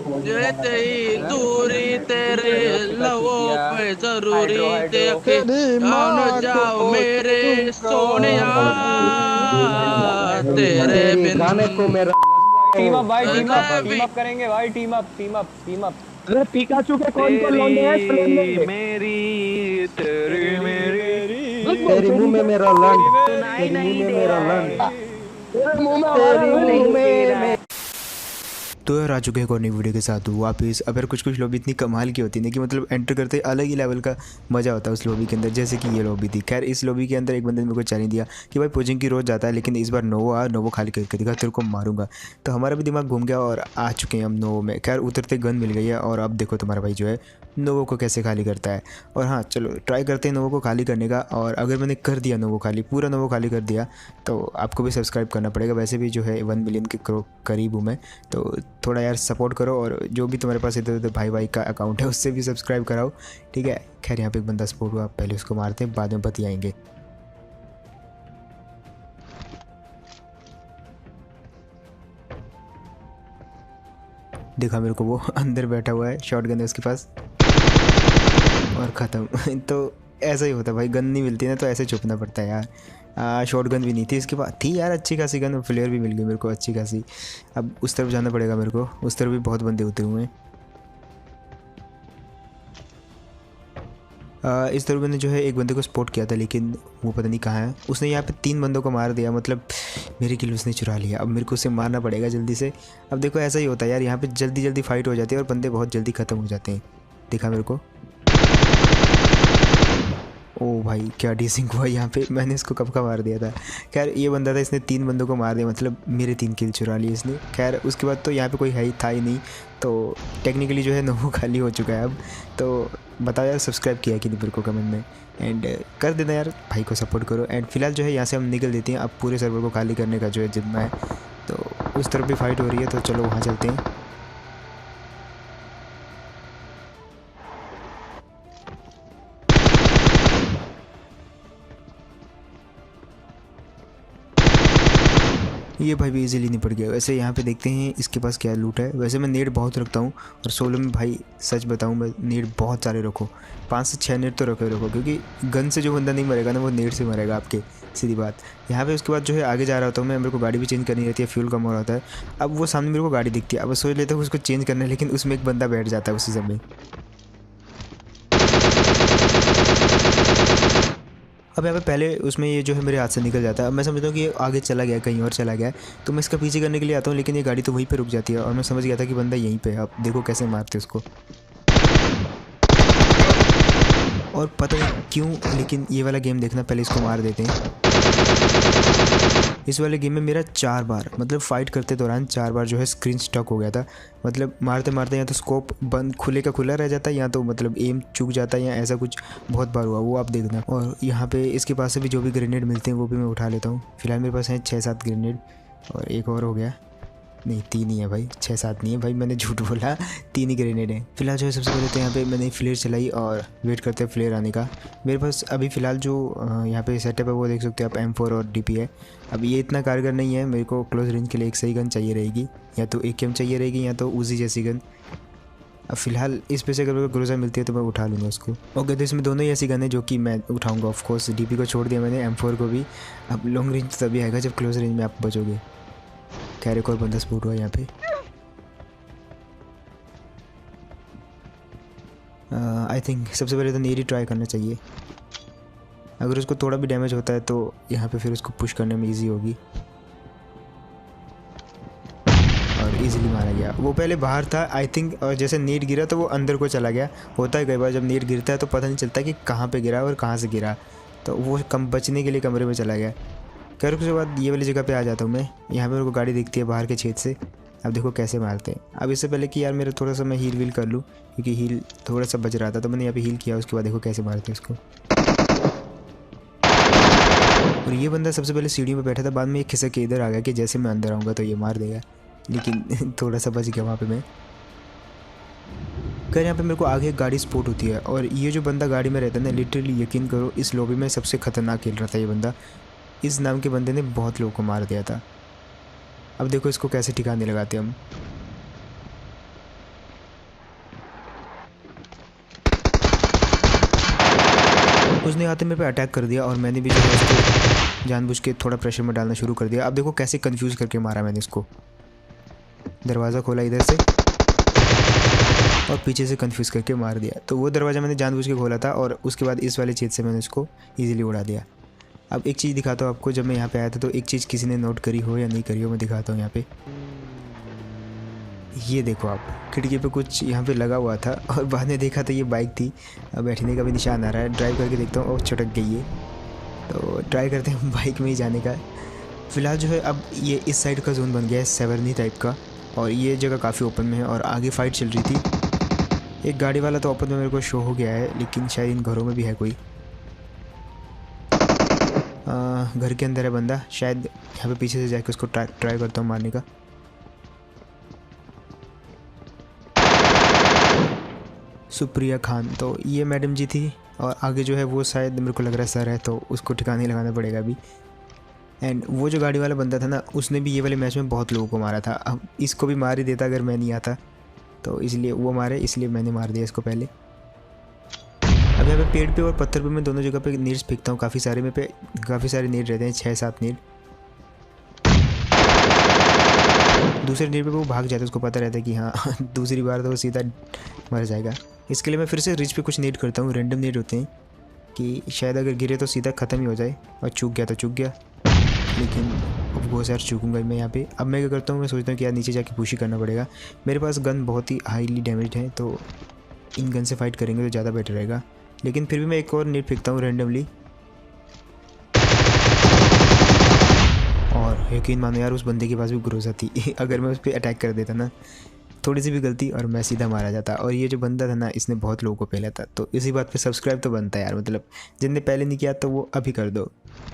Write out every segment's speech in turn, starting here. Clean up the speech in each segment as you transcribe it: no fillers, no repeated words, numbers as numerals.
ये तेरी दूरी तेरे लवों पे हाइड्रो जरूरी हाइड्रो देखे जान जाओ मेरे सोनिया तेरे तेरे बिन। गाने को मेरा टीम अप भाई, टीम अभी अप करेंगे भाई, team up team up team up. अरे पिकाचू के कौन कौन लौंडे हैं एक्सप्लेन में? मेरी तेरी मेरी तेरी मुंह में मेरा लंड, सुनाई तेरी मुंह नहीं में दे मेरा रहा लंड, है। तेरे मुंह में तेरी मुंह में। तो यार आ चुके हैं एक और नई वीडियो के साथ वापस। अब यार कुछ लॉबी इतनी कमाल की होती है कि मतलब एंटर करते अलग ही लेवल का मज़ा होता है उस लॉबी के अंदर, जैसे कि ये लॉबी थी। खैर इस लॉबी के अंदर एक बंदे ने मेरे को चैलेंज दिया कि भाई पोजिंग की रोज़ जाता है लेकिन इस बार नोवो खाली करके दिखा, तेरे को मारूंगा। तो हमारा भी दिमाग घूम गया और आ चुके हैं हम नोवो में। खैर उतरते गन मिल गई है और अब देखो तुम्हारा भाई जो है नोवो को कैसे खाली करता है। और हाँ चलो ट्राई करते हैं नोवो को खाली करने का। और अगर मैंने कर दिया नोवो खाली, पूरा नोवो खाली कर दिया, तो आपको भी सब्सक्राइब करना पड़ेगा। वैसे भी जो है 1 मिलियन के करीब हूँ मैं, तो थोड़ा यार सपोर्ट करो। और जो भी तुम्हारे पास इधर उधर भाई का अकाउंट है उससे भी सब्सक्राइब कराओ, ठीक है। खैर यहाँ पे एक बंदा सपोर्ट हुआ, पहले उसको मारते हैं बाद में बतियाएंगे। देखा मेरे को वो अंदर बैठा हुआ है, शॉटगन है उसके पास और ख़त्म। तो ऐसा ही होता है भाई, गन नहीं मिलती ना तो ऐसे छुपना पड़ता है यार। शॉटगन भी नहीं थी इसके पास, थी यार अच्छी खासी गन, फ्लेयर भी मिल गई मेरे को अच्छी खासी। अब उस तरफ जाना पड़ेगा मेरे को, उस तरफ भी बहुत बंदे उतरे हुए हैं। इस तरफ मैंने जो है एक बंदे को स्पॉट किया था लेकिन वो पता नहीं कहाँ है। उसने यहाँ पे 3 बंदों को मार दिया, मतलब मेरी किल उसने चुरा लिया। अब मेरे को उसे मारना पड़ेगा जल्दी से। अब देखो ऐसा ही होता है यार, यहाँ पे जल्दी जल्दी फाइट हो जाती है और बंदे बहुत जल्दी ख़त्म हो जाते हैं। देखा मेरे को, ओ भाई क्या डीसिंग हुआ यहाँ पे, मैंने इसको कब का मार दिया था। खैर ये बंदा था, इसने 3 बंदों को मार दिया, मतलब मेरे 3 किल चुरा लिए इसने। खैर उसके बाद तो यहाँ पे कोई है ही था ही नहीं, तो टेक्निकली जो है नोवो खाली हो चुका है अब। तो बताओ यार सब्सक्राइब किया कि नहीं मेरे को कमेंट में, एंड कर देना यार, भाई को सपोर्ट करो। एंड फिलहाल जो है यहाँ से हम निकल देते हैं, अब पूरे सर्वर को खाली करने का जो है जिम्मा है। तो उस तरफ भी फाइट हो रही है, तो चलो वहाँ चलते हैं। ये भाई भी इजीली निपट गया। वैसे यहाँ पे देखते हैं इसके पास क्या लूट है। वैसे मैं नेट बहुत रखता हूँ और सोलो में भाई सच बताऊँ मैं नेट बहुत सारे रखो, 5 से 6 नेट तो रखो, क्योंकि गन से जो बंदा नहीं मरेगा ना वो नेट से मरेगा आपके, सीधी बात। यहाँ पे उसके बाद जो है आगे जा रहा होता हूँ मैं, मेरे को गाड़ी भी चेंज करनी रहती है, फ्यूल कम हो रहा होता है। अब वो सामने मेरे को गाड़ी दिखती है, अब सोच लेता हूँ उसको चेंज करना है, लेकिन उसमें एक बंदा बैठ जाता है उसी समय। अब यहाँ पे पहले उसमें ये जो है मेरे हाथ से निकल जाता है। अब मैं समझता हूँ कि ये आगे चला गया, कहीं और चला गया है, तो मैं इसका पीछे करने के लिए आता हूँ, लेकिन ये गाड़ी तो वहीं पे रुक जाती है और मैं समझ गया था कि बंदा यहीं पे है। अब देखो कैसे मारते उसको, और पता नहीं क्यों लेकिन ये वाला गेम देखना, पहले इसको मार देते हैं। इस वाले गेम में मेरा 4 बार, मतलब फ़ाइट करते दौरान 4 बार जो है स्क्रीन स्टक हो गया था। मतलब मारते मारते या तो स्कोप बंद खुले का खुला रह जाता है, या तो मतलब एम चूक जाता है, या ऐसा कुछ बहुत बार हुआ, वो आप देखना। और यहाँ पे इसके पास से भी जो भी ग्रेनेड मिलते हैं वो भी मैं उठा लेता हूँ। फिलहाल मेरे पास हैं 6-7 ग्रेनेड, और एक और हो गया, नहीं 3 ही है भाई, 6-7 नहीं है भाई, मैंने झूठ बोला, 3 ही ग्रेनेड है। फिलहाल जो है सबसे पहले तो यहाँ पे मैंने फ्लेयर चलाई और वेट करते हैं फ्लेयर आने का। मेरे पास अभी फ़िलहाल जो यहाँ पे सेटअप है वो देख सकते हो आप, M4 और DP है। अब ये इतना कारगर नहीं है, मेरे को क्लोज रेंज के लिए एक सही गन चाहिए रहेगी, या तो AKM चाहिए रहेगी या तो उजी जैसी गन। अब फिलहाल इस पे से अगर मेरे को ग्रोजा मिलती है तो मैं उठा लूँगा उसको। ओके तो इसमें दोनों ही ऐसी गन है जो कि मैं उठाऊँगा। ऑफकोर्स DP को छोड़ दिया मैंने, M4 को भी। अब लॉन्ग रेंज तो तभी आएगा जब क्लोज रेंज में आप बचोगे। खैर एक और बंदा स्पॉट हुआ यहाँ पे। आई थिंक सबसे पहले तो नेरी ट्राई करना चाहिए, अगर उसको थोड़ा भी डैमेज होता है तो यहाँ पे फिर उसको पुश करने में इजी होगी। और इजीली मारा गया, वो पहले बाहर था आई थिंक, और जैसे नेट गिरा तो वो अंदर को चला गया। होता है कई बार जब नेट गिरता है तो पता नहीं चलता कि कहाँ पे गिरा और कहाँ से गिरा, तो वो कम बचने के लिए कमरे में चला गया। खैर उसके बाद ये वाली जगह पे आ जाता हूँ मैं, यहाँ पे मेरे को गाड़ी दिखती है बाहर के छेद से। अब देखो कैसे मारते हैं। अब इससे पहले कि यार मेरा थोड़ा सा मैं हील कर लूँ, क्योंकि हील थोड़ा सा बच रहा था, तो मैंने यहाँ पे हील किया। उसके बाद देखो कैसे मारते हैं उसको। और ये बंदा सबसे पहले सीढ़ी में बैठा था, बाद में ये खिसक के इधर आ गया कि जैसे मैं अंदर आऊँगा तो ये मार देगा, लेकिन थोड़ा सा बच गया वहाँ पे मैं। खैर यहाँ पे मेरे को आगे एक गाड़ी स्पॉट होती है, और ये जो बंदा गाड़ी में रहता है ना, लिटरली यकीन करो इस लॉबी में सबसे ख़तरनाक खेल रहा था ये बंदा। इस नाम के बंदे ने बहुत लोगों को मार दिया था। अब देखो इसको कैसे ठिकाने लगाते हम। उसने आते मेरे पे अटैक कर दिया और मैंने भी जो है उसको जानबूझ के थोड़ा प्रेशर में डालना शुरू कर दिया। अब देखो कैसे कंफ्यूज करके मारा मैंने इसको। दरवाज़ा खोला इधर से और पीछे से कंफ्यूज करके मार दिया। तो वो दरवाज़ा मैंने जानबूझ के खोला था और उसके बाद इस वाले छेद से मैंने उसको ईजिली उड़ा दिया। अब एक चीज़ दिखाता हूँ आपको, जब मैं यहाँ पे आया था तो एक चीज़ किसी ने नोट करी हो या नहीं करी हो, मैं दिखाता हूँ यहाँ पे। ये देखो आप, खिड़की पे कुछ यहाँ पे लगा हुआ था और बाद में देखा तो ये बाइक थी। अब बैठने का भी निशान आ रहा है। ड्राइव करके देखता हूँ और चटक गई है, तो ट्राई करते हैं बाइक में ही जाने का। फ़िलहाल जो है अब ये इस साइड का जोन बन गया है सेवर्नी टाइप का, और ये जगह काफ़ी ओपन में है और आगे फाइट चल रही थी। एक गाड़ी वाला तो ओपन में मेरे को शो हो गया है, लेकिन शायद इन घरों में भी है कोई। घर के अंदर है बंदा, शायद यहाँ पे पीछे से जाके उसको ट्राई करता हूँ मारने का। सुप्रिया खान, तो ये मैडम जी थी और आगे जो है वो शायद मेरे को लग रहा है सर है, तो उसको ठिकाने लगाना पड़ेगा अभी। एंड वो जो गाड़ी वाला बंदा था ना, उसने भी ये वाले मैच में बहुत लोगों को मारा था। अब इसको भी मार ही देता अगर मैं नहीं आता, तो इसलिए वो मारे, इसलिए मैंने मार दिया इसको पहले। अब यहाँ पे पेड़ पे और पत्थर पे मैं दोनों जगह पे नीड्स फेंकता हूँ। काफ़ी सारे में पे काफ़ी सारे नीड रहते हैं, 6-7 नीड। दूसरे नीड पे वो भाग जाता है, उसको पता रहता है कि हाँ दूसरी बार तो वो सीधा मर जाएगा। इसके लिए मैं फिर से रिच पे कुछ नीड करता हूँ। रैंडम नीड होते हैं कि शायद अगर गिरे तो सीधा ख़त्म ही हो जाए, और चूक गया तो चूक गया, लेकिन अब बहुत सारे चूकूँगा मैं यहाँ पे। अब मैं क्या करता हूँ, मैं सोचता हूँ कि यार नीचे जाके पुश ही करना पड़ेगा। मेरे पास गन बहुत ही हाईली डैमेज है, तो इन गन से फाइट करेंगे तो ज़्यादा बेटर रहेगा। लेकिन फिर भी मैं एक और नीड फेंकता हूँ रैंडमली, और यकीन मानो यार उस बंदे के पास भी ग्रोजा थी अगर मैं उस पर अटैक कर देता ना, थोड़ी सी भी गलती और मैं सीधा मारा जाता। और ये जो बंदा था ना, इसने बहुत लोगों को पहला था, तो इसी बात पे सब्सक्राइब तो बनता है यार। मतलब जिनने पहले नहीं किया तो वो अभी कर दो,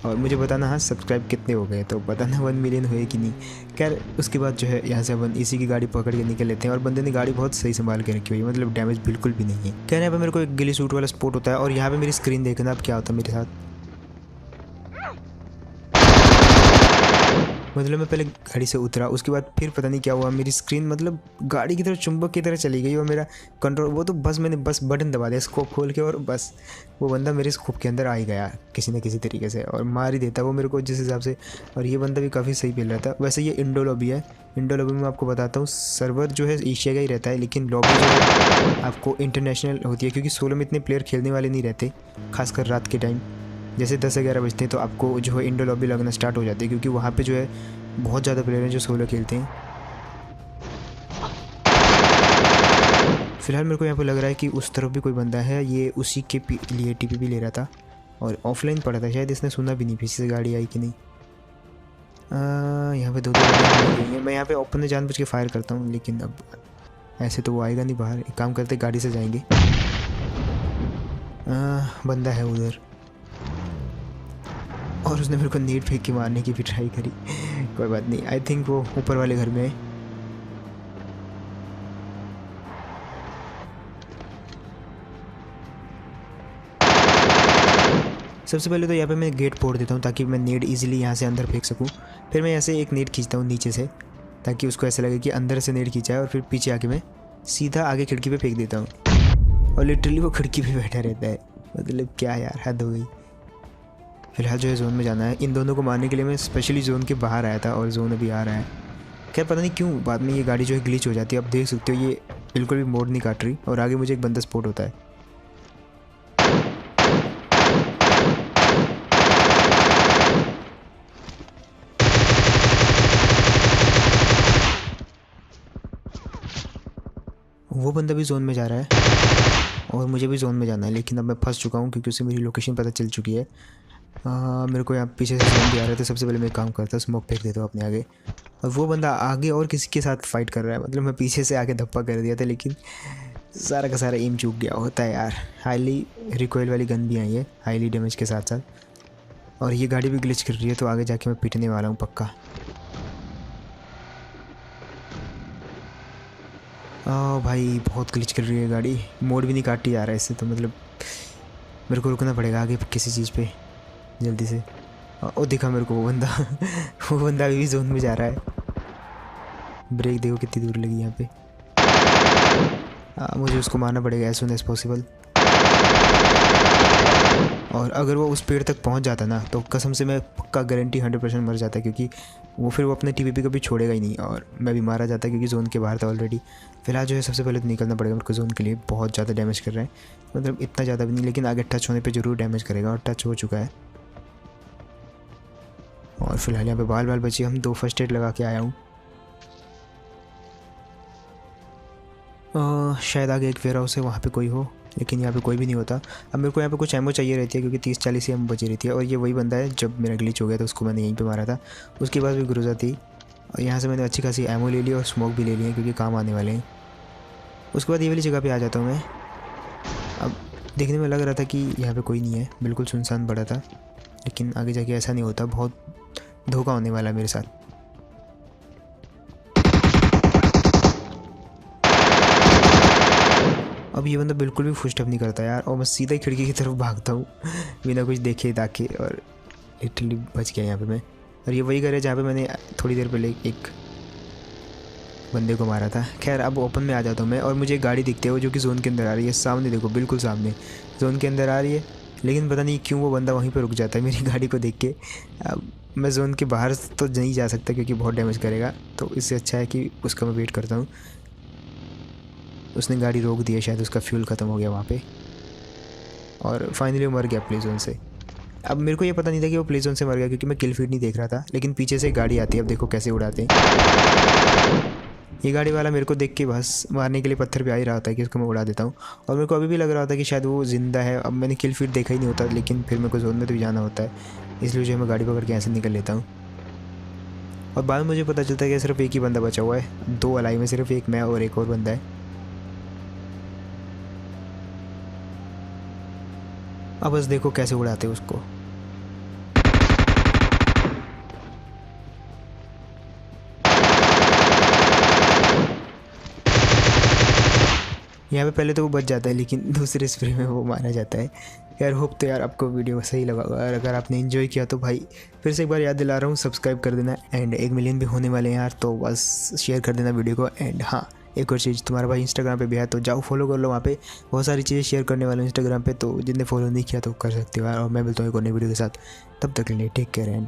और मुझे बताना हाँ सब्सक्राइब कितने हो गए, तो बताना 1 मिलियन हुए कि नहीं। खैर उसके बाद जो है यहाँ से अपन इसी की गाड़ी पकड़ के निकल लेते हैं। और बंदे ने गाड़ी बहुत सही संभाल के रखी हुई है, मतलब डैमेज बिल्कुल भी नहीं है। कहने यहाँ पर मेरे को एक गिली सूट वाला स्पॉट होता है, और यहाँ पर मेरी स्क्रीन देखना अब क्या होता है मेरे साथ। मतलब मैं पहले गाड़ी से उतरा, उसके बाद फिर पता नहीं क्या हुआ, मेरी स्क्रीन मतलब गाड़ी की तरह चुंबक की तरह चली गई, और मेरा कंट्रोल वो तो बस मैंने बस बटन दबा दिया स्कोप खोल के, और बस वो बंदा मेरे स्कोप के अंदर आ ही गया किसी न किसी तरीके से, और मार ही देता वो मेरे को जिस हिसाब से। और ये बंदा भी काफ़ी सही खेल रहा था। वैसे ये इंडो लॉबी है। इंडो लॉबी में आपको बताता हूँ, सर्वर जो है एशिया का ही रहता है, लेकिन लॉबी जो है आपको इंटरनेशनल होती है, क्योंकि सोलो में इतने प्लेयर खेलने वाले नहीं रहते, खासकर रात के टाइम जैसे 10-11 बजते हैं, तो आपको जो है इंडो लॉबी लगना स्टार्ट हो जाती है, क्योंकि वहाँ पे जो है बहुत ज़्यादा प्लेयर हैं जो सोलो खेलते हैं। फ़िलहाल मेरे को यहाँ पे लग रहा है कि उस तरफ भी कोई बंदा है, ये उसी के लिए टीपीपी ले रहा था और ऑफलाइन पड़ा था, शायद इसने सुना भी नहीं पीछे से गाड़ी आई कि नहीं। यहाँ पे 2 गाड़ी है। मैं यहाँ पे ओपन में जानबूझ के फायर करता हूँ, लेकिन अब ऐसे तो वो आएगा नहीं बाहर। एक काम करते गाड़ी से जाएंगे। बंदा है उधर, और उसने मेरे को नीड फेंक के मारने की भी ट्राई करी। कोई बात नहीं, आई थिंक वो ऊपर वाले घर में है। सबसे पहले तो यहाँ पे मैं गेट फोड़ देता हूँ, ताकि मैं नीड इजीली यहाँ से अंदर फेंक सकूँ। फिर मैं ऐसे एक नीड खींचता हूँ नीचे से, ताकि उसको ऐसा लगे कि अंदर से नीड खींचा है, और फिर पीछे आके मैं सीधा आगे खिड़की पे फेंक देता हूँ, और लिटरली वो खिड़की पे बैठा रहता है। मतलब क्या यार, हद हो गई। फिलहाल जो है जोन में जाना है। इन दोनों को मारने के लिए मैं स्पेशली जोन के बाहर आया था, और जोन अभी आ रहा है। खैर पता नहीं क्यों बाद में ये गाड़ी जो है ग्लिच हो जाती है। अब देख सकते हो ये बिल्कुल भी मोड़ नहीं काट रही, और आगे मुझे एक बंदा स्पॉट होता है। वो बंदा भी जोन में जा रहा है, और मुझे भी जोन में जाना है, लेकिन अब मैं फंस चुका हूँ, क्योंकि उसे मेरी लोकेशन पता चल चुकी है। मेरे को यहाँ पीछे से जोन भी आ रहे थे। सबसे पहले मैं काम करता हूँ, स्मोक फेंक देता हूँ अपने आगे, और वो बंदा आगे और किसी के साथ फाइट कर रहा है। मतलब मैं पीछे से आके धप्पा कर दिया था, लेकिन सारा का सारा एम चूक गया। होता है यार। हाईली रिकॉइल वाली गन भी आई है, हाईली डैमेज के साथ साथ, और ये गाड़ी भी ग्लिच कर रही है, तो आगे जाके मैं पिटने वाला हूँ पक्का। भाई बहुत ग्लिच कर रही है गाड़ी, मोड भी नहीं काटी जा रहा है इससे, तो मतलब मेरे को रुकना पड़ेगा आगे किसी चीज़ पे जल्दी से। ओ दिखा मेरे को वो बंदा वो बंदा अभी भी जोन में जा रहा है। ब्रेक देखो कितनी दूर लगी यहाँ पे। मुझे उसको मारना पड़ेगा एज सून एज पॉसिबल। और अगर वो उस पेड़ तक पहुंच जाता ना तो कसम से मैं पक्का गारंटी 100% मर जाता, क्योंकि वो फिर वो अपने टीपीपी कभी छोड़ेगा ही नहीं और मैं भी मारा जाता क्योंकि जोन के बाहर था ऑलरेडी। फिलहाल जो है सबसे पहले तो निकलना पड़ेगा मेरे को जोन के लिए। बहुत ज़्यादा डैमेज कर रहा है, मतलब इतना ज़्यादा भी नहीं, लेकिन आगे टच होने पर ज़रूर डैमेज करेगा और टच हो चुका है। और फिलहाल यहाँ पे बाल बाल बची, हम 2 फर्स्ट एड लगा के आया हूँ। शायद आगे एक वेयर हाउस है, वहाँ पे कोई हो, लेकिन यहाँ पे कोई भी नहीं होता। अब मेरे को यहाँ पे कुछ एमओ चाहिए रहती है क्योंकि 30-40 ही एमओ बची रहती है। और ये वही बंदा है जब मेरा ग्लिच हो गया था उसको मैंने यहीं पे मारा था, उसके बाद भी ग्रोजा थी। और यहाँ से मैंने अच्छी खासी एमओ ले ली और स्मोक भी ले लिया क्योंकि काम आने वाले हैं। उसके बाद ये वाली जगह पर आ जाता हूँ मैं। अब देखने में लग रहा था कि यहाँ पर कोई नहीं है, बिल्कुल सुनसान पड़ा था, लेकिन आगे जाके ऐसा नहीं होता, बहुत धोखा होने वाला है मेरे साथ। अब ये बंदा बिल्कुल भी फुटस्टेप नहीं करता यार, और मैं सीधा ही खिड़की की तरफ भागता हूँ बिना कुछ देखे ताके, और लिटरली बच गया यहाँ पे मैं। और ये वही घर है जहाँ पे मैंने थोड़ी देर पहले एक बंदे को मारा था। खैर अब ओपन में आ जाता हूँ मैं, और मुझे एक गाड़ी दिखती है वो जो कि जोन के अंदर आ रही है। सामने देखो, बिल्कुल सामने जोन के अंदर आ रही है, लेकिन पता नहीं क्यों वो बंदा वहीं पर रुक जाता है मेरी गाड़ी को देख के। अब मैं जोन के बाहर तो नहीं जा सकता क्योंकि बहुत डैमेज करेगा, तो इससे अच्छा है कि उसका मैं वेट करता हूँ। उसने गाड़ी रोक दी है, शायद उसका फ्यूल ख़त्म हो गया वहाँ पे, और फाइनली वो मर गया प्ले जोन से। अब मेरे को ये पता नहीं था कि वो प्ले जोन से मर गया क्योंकि मैं किल फीड नहीं देख रहा था, लेकिन पीछे से गाड़ी आती है। अब देखो कैसे उड़ाते हैं। ये गाड़ी वाला मेरे को देख के बस मारने के लिए पत्थर पे आ ही रहा होता है कि उसको मैं उड़ा देता हूँ। और मेरे को अभी भी लग रहा होता है कि शायद वो ज़िंदा है। अब मैंने किल फीड देखा ही नहीं होता, लेकिन फिर मेरे को जोन में तो भी जाना होता है, इसलिए जो है मैं गाड़ी पकड़ के ऐसे निकल लेता हूँ। और बाद में मुझे पता चलता है कि सिर्फ एक ही बंदा बचा हुआ है, 2 अलाई में सिर्फ एक मैं और एक और बंदा है। अब बस देखो कैसे उड़ाते हैं उसको। यहाँ पे पहले तो वो बच जाता है, लेकिन दूसरे स्प्रे में वो मारा जाता है। यार होप तो यार आपको वीडियो सही लगा, और अगर आपने एंजॉय किया तो भाई फिर से एक बार याद दिला रहा हूँ, सब्सक्राइब कर देना। एंड 1 मिलियन भी होने वाले हैं यार, तो बस शेयर कर देना वीडियो को। एंड हाँ, एक और चीज़, तुम्हारा भाई इंस्टाग्राम पे भी है तो जाओ फॉलो कर लो, वहाँ पे बहुत सारी चीज़ें शेयर करने वाले इंस्टाग्राम पे, तो जिनने फॉलो नहीं किया तो कर सकते हो यार। और मैं मिलता हूँ एक और नई वीडियो के साथ, तब तक के लिए टेक केयर एंड